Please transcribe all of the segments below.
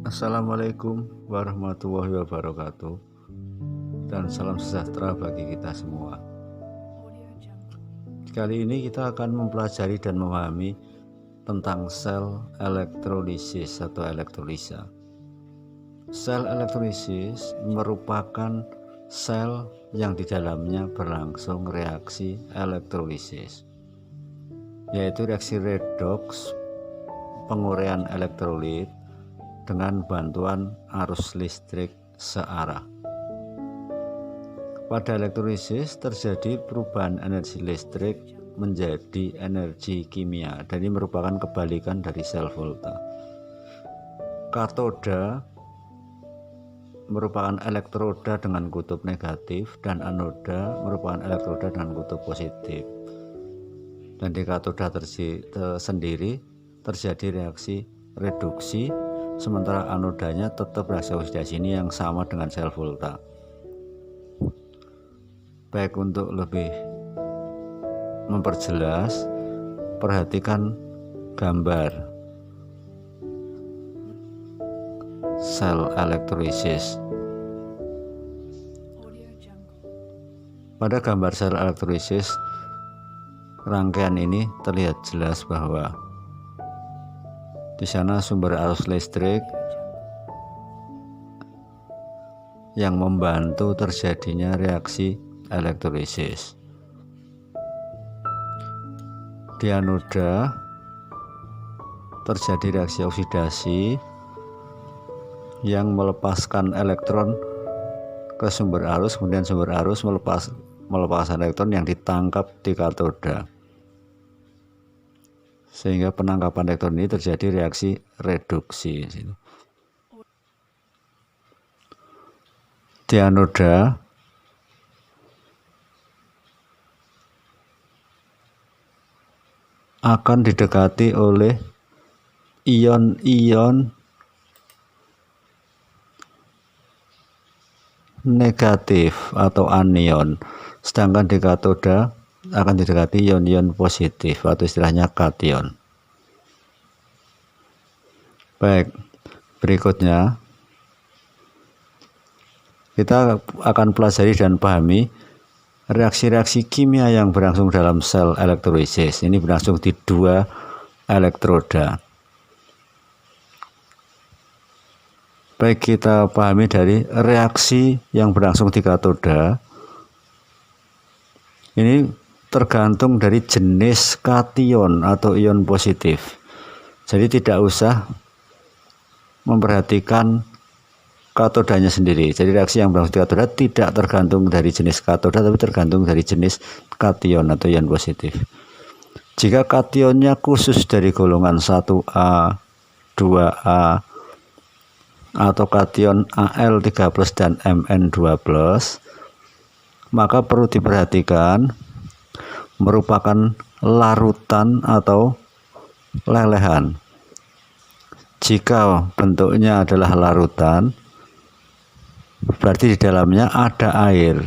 Assalamualaikum warahmatullahi wabarakatuh, dan salam sejahtera bagi kita semua. Kali ini kita akan mempelajari dan memahami tentang sel elektrolisis atau elektrolisa. Sel elektrolisis merupakan sel yang di dalamnya berlangsung reaksi elektrolisis, yaitu reaksi redoks penguraian elektrolit dengan bantuan arus listrik searah. Pada elektrolisis terjadi perubahan energi listrik menjadi energi kimia, dan ini merupakan kebalikan dari sel volta. Katoda merupakan elektroda dengan kutub negatif dan anoda merupakan elektroda dengan kutub positif. Dan di katoda sendiri terjadi reaksi reduksi, sementara anodanya tetap reaksi oksidasi, ini yang sama dengan sel volta. Baik, untuk lebih memperjelas, perhatikan gambar sel elektrolisis. Pada gambar sel elektrolisis, rangkaian ini terlihat jelas bahwa di sana sumber arus listrik yang membantu terjadinya reaksi elektrolisis. Di anoda terjadi reaksi oksidasi yang melepaskan elektron ke sumber arus, kemudian sumber arus melepaskan elektron yang ditangkap di katoda, sehingga penangkapan elektron ini terjadi reaksi reduksi. Di anoda akan didekati oleh ion-ion negatif atau anion, sedangkan di katoda akan didekati ion-ion positif atau istilahnya kation. Baik, berikutnya kita akan pelajari dan pahami reaksi-reaksi kimia yang berlangsung dalam sel elektrolisis. Ini berlangsung di dua elektroda. Baik, kita pahami dari reaksi yang berlangsung di katoda. Ini tergantung dari jenis kation atau ion positif. Jadi tidak usah memperhatikan katodanya sendiri. Jadi reaksi yang berlangsung di katoda tidak tergantung dari jenis katoda, tapi tergantung dari jenis kation atau ion positif. Jika kationnya khusus dari golongan 1A, 2A, atau kation Al3+ dan Mn2+, maka perlu diperhatikan merupakan larutan atau lelehan. Jika bentuknya adalah larutan, berarti di dalamnya ada air.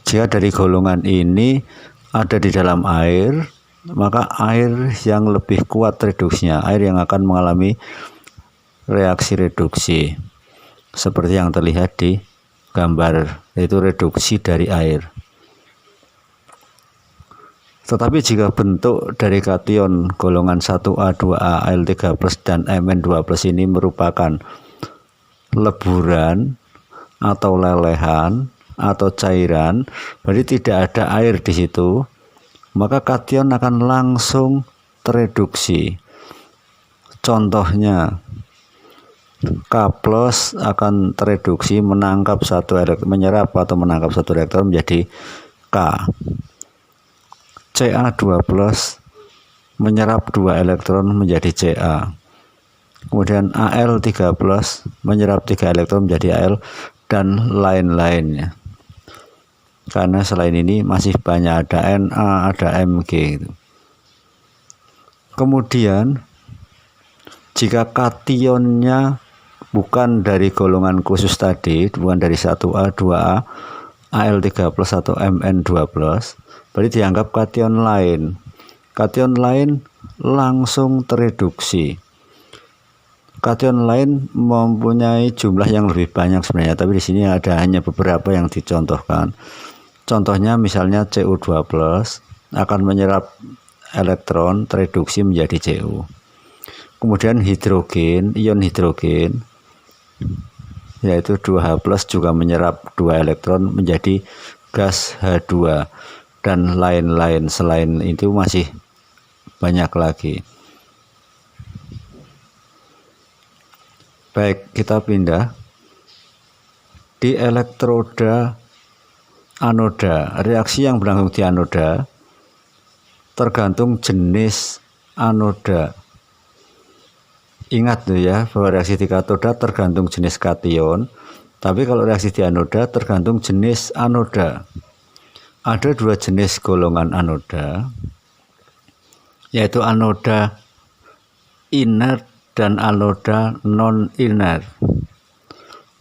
Jika dari golongan ini ada di dalam air, maka air yang lebih kuat reduksinya, air yang akan mengalami reaksi reduksi, seperti yang terlihat di gambar, yaitu reduksi dari air. Tetapi jika bentuk dari kation golongan 1A, 2A, Al3+ dan Mn2+ ini merupakan leburan atau lelehan atau cairan, berarti tidak ada air di situ, maka kation akan langsung tereduksi. Contohnya, K+ akan tereduksi menangkap menyerap atau menangkap satu elektron menjadi K. Ca2+ menyerap 2 elektron menjadi Ca. Kemudian Al3+ menyerap 3 elektron menjadi Al, dan lain-lainnya. Karena selain ini masih banyak, ada Na, ada Mg gitu. Kemudian jika kationnya bukan dari golongan khusus tadi, bukan dari 1A, 2A, Al3+ atau Mn2+, berarti dianggap kation lain. Kation lain langsung tereduksi. Kation lain mempunyai jumlah yang lebih banyak sebenarnya, tapi di sini ada hanya beberapa yang dicontohkan. Contohnya misalnya Cu2+ akan menyerap elektron tereduksi menjadi Cu. Kemudian hidrogen, ion hidrogen yaitu 2H+ juga menyerap 2 elektron menjadi gas H2, dan lain-lain selain itu masih banyak lagi. Baik, kita pindah di elektroda anoda. Reaksi yang berlangsung di anoda tergantung jenis anoda. Ingat tuh ya, bahwa reaksi di katoda tergantung jenis kation, tapi kalau reaksi di anoda tergantung jenis anoda. Ada 2 jenis golongan anoda, yaitu anoda inert dan anoda non-inert.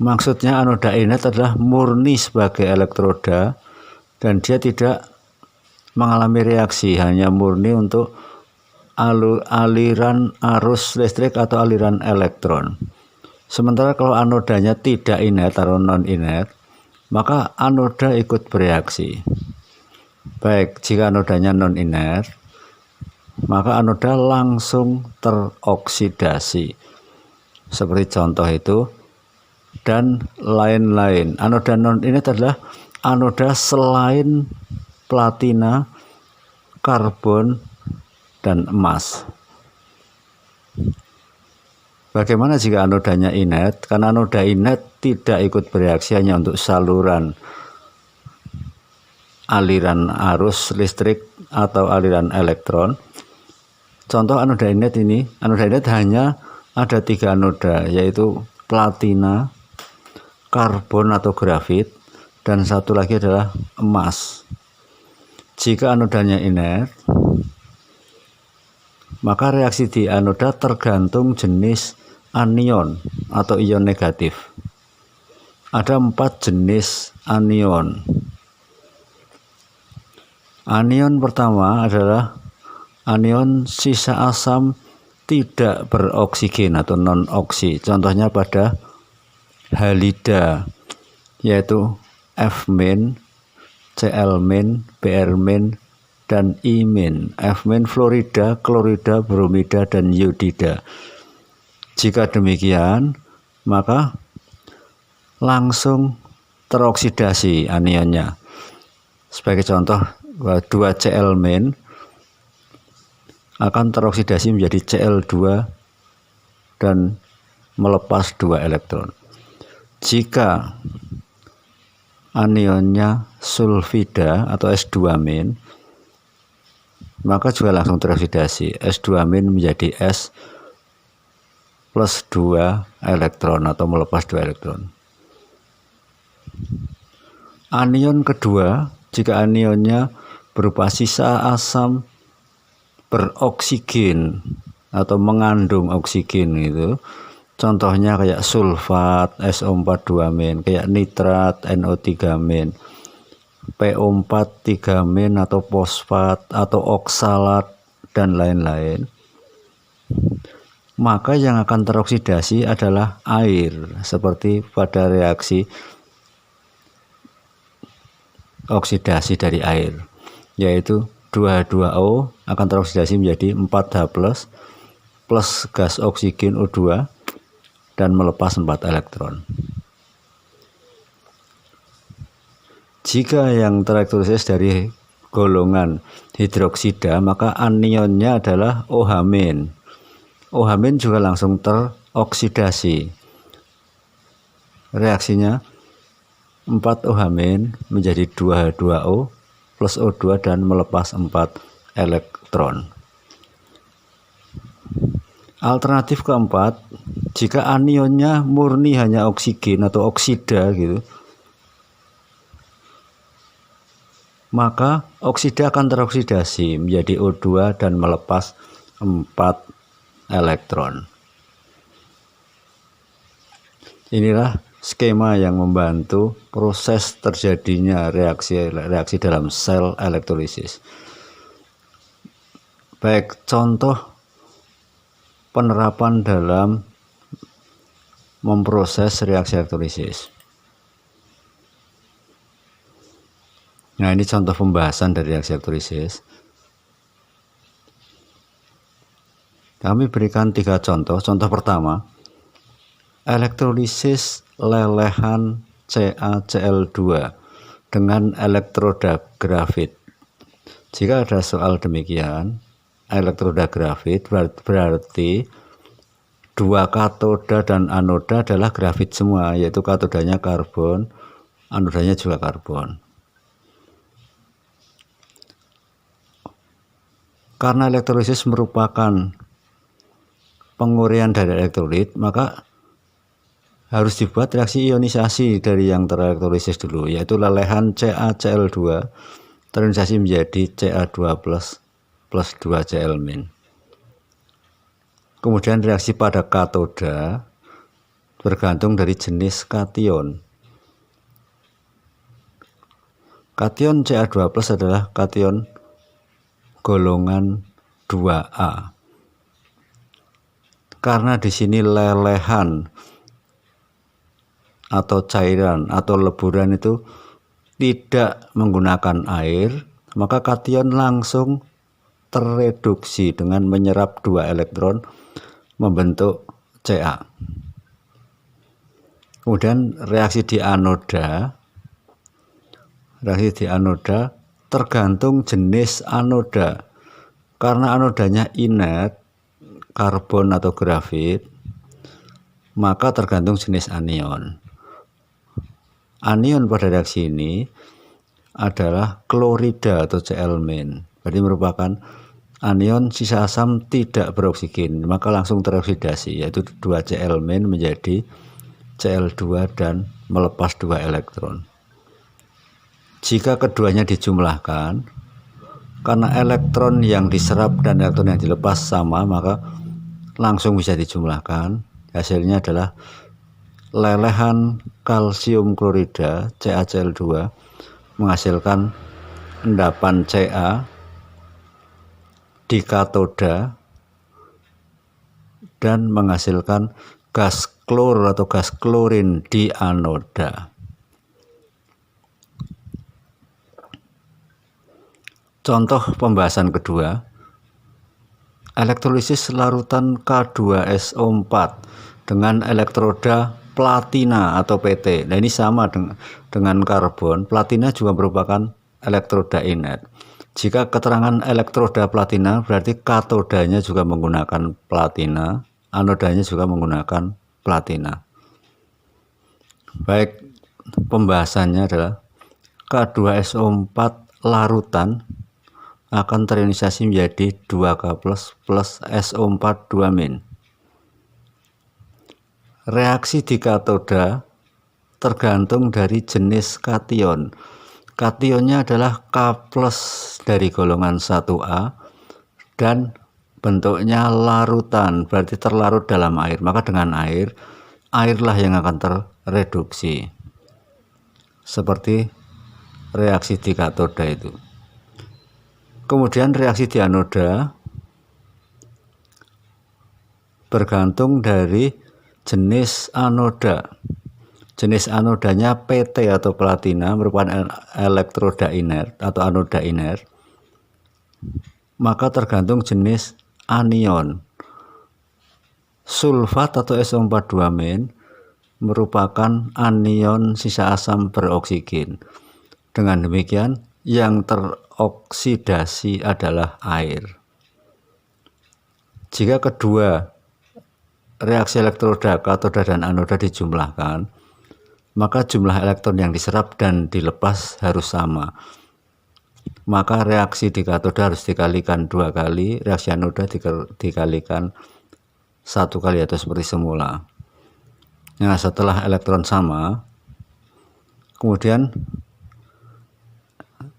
Maksudnya anoda inert adalah murni sebagai elektroda dan dia tidak mengalami reaksi, hanya murni untuk aliran arus listrik atau aliran elektron. Sementara kalau anodanya tidak inert atau non-inert, maka anoda ikut bereaksi. Baik, jika anodanya non-inert, maka anoda langsung teroksidasi. Seperti contoh itu, dan lain-lain. Anoda non-inert adalah anoda selain platina, karbon, dan emas. Bagaimana jika anodanya inert? Karena anoda inert tidak ikut bereaksi, hanya untuk saluran aliran arus listrik atau aliran elektron. Contoh anoda inert ini, anoda inert hanya ada 3 anoda, yaitu platina, karbon atau grafit, dan satu lagi adalah emas. Jika anodanya inert, maka reaksi di anoda tergantung jenis anion atau ion negatif. Ada 4 jenis anion. Anion pertama adalah anion sisa asam tidak beroksigen atau non-oksi. Contohnya pada halida, yaitu F-, Cl-, Br-, dan I-. F- fluorida, klorida, bromida, dan iodida. Jika demikian, maka langsung teroksidasi anionnya. Sebagai contoh, 2 Cl- akan teroksidasi menjadi Cl2 dan melepas 2 elektron. Jika anionnya sulfida atau S2-, maka juga langsung teroksidasi. S2- menjadi S plus 2 elektron atau melepas 2 elektron. Anion kedua, jika anionnya berupa sisa asam beroksigen atau mengandung oksigen itu, contohnya kayak sulfat SO4 2-, kayak nitrat NO3-, PO4 3- atau fosfat atau oksalat dan lain-lain, maka yang akan teroksidasi adalah air, seperti pada reaksi oksidasi dari air, yaitu 2H2O akan teroksidasi menjadi 4H+ plus gas oksigen O2 dan melepas 4 elektron. Jika yang terelektrolisis dari golongan hidroksida, maka anionnya adalah OH-. OH- juga langsung teroksidasi. Reaksinya 4 OH- menjadi 2H2O plus O2 dan melepas 4 elektron. Alternatif keempat, jika anionnya murni hanya oksigen atau oksida gitu, maka oksida akan teroksidasi menjadi O2 dan melepas 4 elektron. Inilah skema yang membantu proses terjadinya reaksi dalam sel elektrolisis. Baik, contoh penerapan dalam memproses reaksi elektrolisis. Nah, ini contoh pembahasan dari reaksi elektrolisis. Kami berikan 3 contoh. Contoh pertama, elektrolisis lelehan CaCl2 dengan elektroda grafit. Jika ada soal demikian, elektroda grafit berarti dua katoda dan anoda adalah grafit semua, yaitu katodanya karbon, anodanya juga karbon. Karena elektrolisis merupakan penguraian dari elektrolit, maka harus dibuat reaksi ionisasi dari yang terelektrolisis dulu, yaitu lelehan CaCl2 terionisasi menjadi Ca2+ plus 2Cl-. Kemudian reaksi pada katoda bergantung dari jenis kation. Kation Ca2+ adalah kation golongan 2A. Karena di sini lelehan atau cairan atau leburan itu tidak menggunakan air, maka kation langsung tereduksi dengan menyerap 2 elektron membentuk Ca. Kemudian reaksi di anoda tergantung jenis anoda. Karena anodanya inert, karbon atau grafit, maka tergantung jenis anion. Anion pada reaksi ini adalah klorida atau Cl-. Berarti merupakan anion sisa asam tidak beroksigen, maka langsung teroksidasi, yaitu 2Cl- menjadi Cl2 dan melepas 2 elektron. Jika keduanya dijumlahkan, karena elektron yang diserap dan elektron yang dilepas sama, maka langsung bisa dijumlahkan. Hasilnya adalah lelehan kalsium klorida CaCl2 menghasilkan endapan Ca di katoda dan menghasilkan gas klor atau gas klorin di anoda. Contoh pembahasan kedua, elektrolisis larutan K2SO4 dengan elektroda platina atau PT. Nah, ini sama dengan karbon. Platina juga merupakan elektroda inert. Jika keterangan elektroda platina berarti katodanya juga menggunakan platina, anodanya juga menggunakan platina. Baik, pembahasannya adalah K2SO4 larutan akan terionisasi menjadi 2K+ plus SO4 2-. Reaksi di katoda tergantung dari jenis kation. Kationnya adalah K+ dari golongan 1A dan bentuknya larutan, berarti terlarut dalam air. Maka dengan airlah yang akan terreduksi. Seperti reaksi di katoda itu. Kemudian reaksi di anoda bergantung dari jenis anoda. Jenis anodanya PT atau platina merupakan elektroda inert atau anoda inert. Maka tergantung jenis anion. Sulfat atau SO4 2- merupakan anion sisa asam beroksigen. Dengan demikian yang teroksidasi adalah air. Jika kedua reaksi elektroda, katoda dan anoda dijumlahkan, maka jumlah elektron yang diserap dan dilepas harus sama. Maka reaksi di katoda harus dikalikan 2 kali, reaksi anoda dikalikan 1 kali atau seperti semula. Nah, setelah elektron sama, kemudian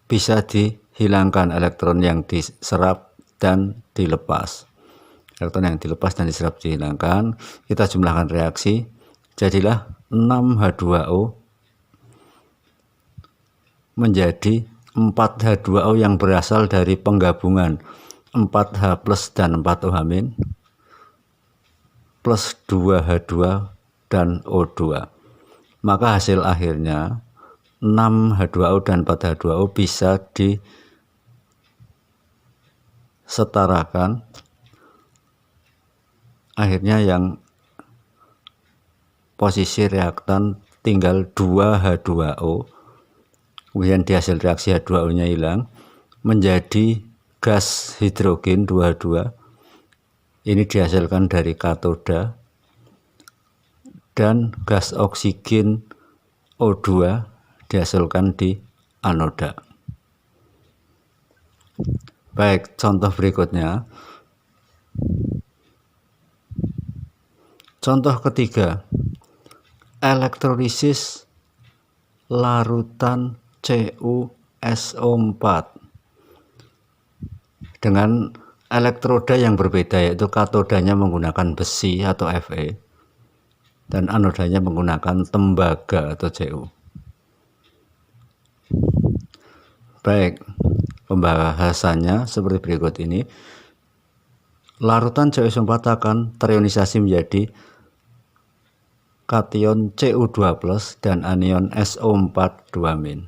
bisa dihilangkan elektron yang diserap dan dilepas. Elektron yang dilepas dan diserap dihilangkan, kita jumlahkan reaksi, jadilah 6H2O menjadi 4H2O yang berasal dari penggabungan 4H+ dan 4OH- plus 2H2 dan O2. Maka hasil akhirnya 6H2O dan 4H2O bisa disetarakan. Akhirnya yang posisi reaktan tinggal 2H2O, kemudian di hasil reaksi H2O nya hilang menjadi gas hidrogen 2H2. Ini dihasilkan dari katoda, dan gas oksigen O2 dihasilkan di anoda. Baik, contoh berikutnya. Contoh ketiga, elektrolisis larutan CuSO4 dengan elektroda yang berbeda, yaitu katodanya menggunakan besi atau Fe dan anodanya menggunakan tembaga atau Cu. Baik, pembahasannya seperti berikut ini. Larutan CuSO4 akan terionisasi menjadi kation Cu2+ dan anion SO4 2-.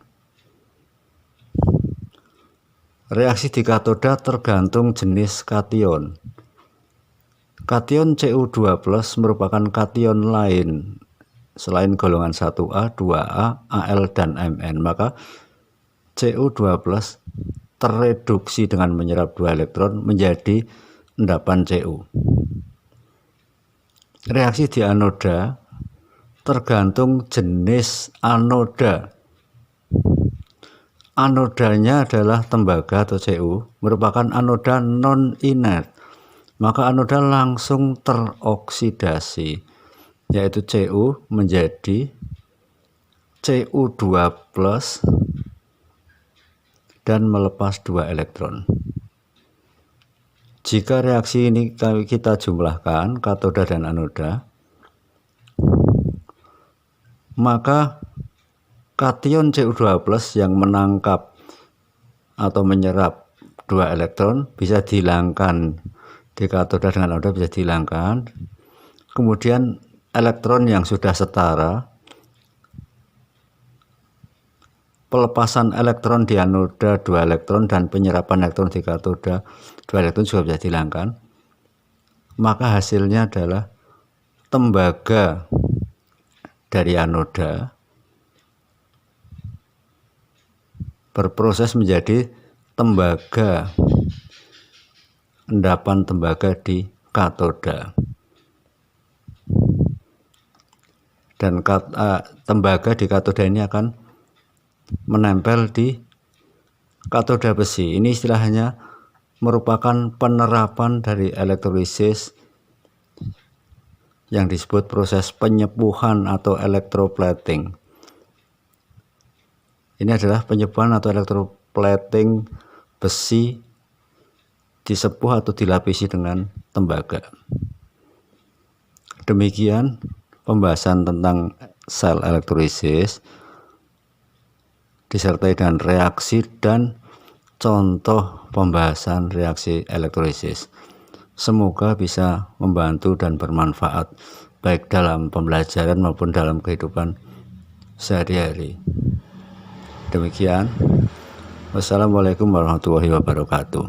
Reaksi di katoda tergantung jenis kation. Kation Cu2+ merupakan kation lain selain golongan 1A, 2A, Al, dan Mn. Maka Cu2+ tereduksi dengan menyerap 2 elektron menjadi endapan Cu. Reaksi di anoda tergantung jenis anoda. Anodanya adalah tembaga atau Cu, merupakan anoda non-inert. Maka anoda langsung teroksidasi, yaitu Cu menjadi Cu2+ dan melepas 2 elektron. Jika reaksi ini kita jumlahkan, katoda dan anoda, maka kation Cu2+ yang menangkap atau menyerap 2 elektron bisa dihilangkan di katoda dengan anoda, bisa dihilangkan. Kemudian elektron yang sudah setara, pelepasan elektron di anoda 2 elektron dan penyerapan elektron di katoda 2 elektron juga bisa dihilangkan. Maka hasilnya adalah tembaga dari anoda berproses menjadi tembaga, endapan tembaga di katoda. Dan tembaga di katoda ini akan menempel di katoda besi. Ini istilahnya merupakan penerapan dari elektrolisis yang disebut proses penyepuhan atau electroplating. Ini adalah penyepuhan atau electroplating besi disepuh atau dilapisi dengan tembaga. Demikian pembahasan tentang sel elektrolisis disertai dengan reaksi dan contoh pembahasan reaksi elektrolisis. Semoga bisa membantu dan bermanfaat baik dalam pembelajaran maupun dalam kehidupan sehari-hari. Demikian. Wassalamualaikum warahmatullahi wabarakatuh.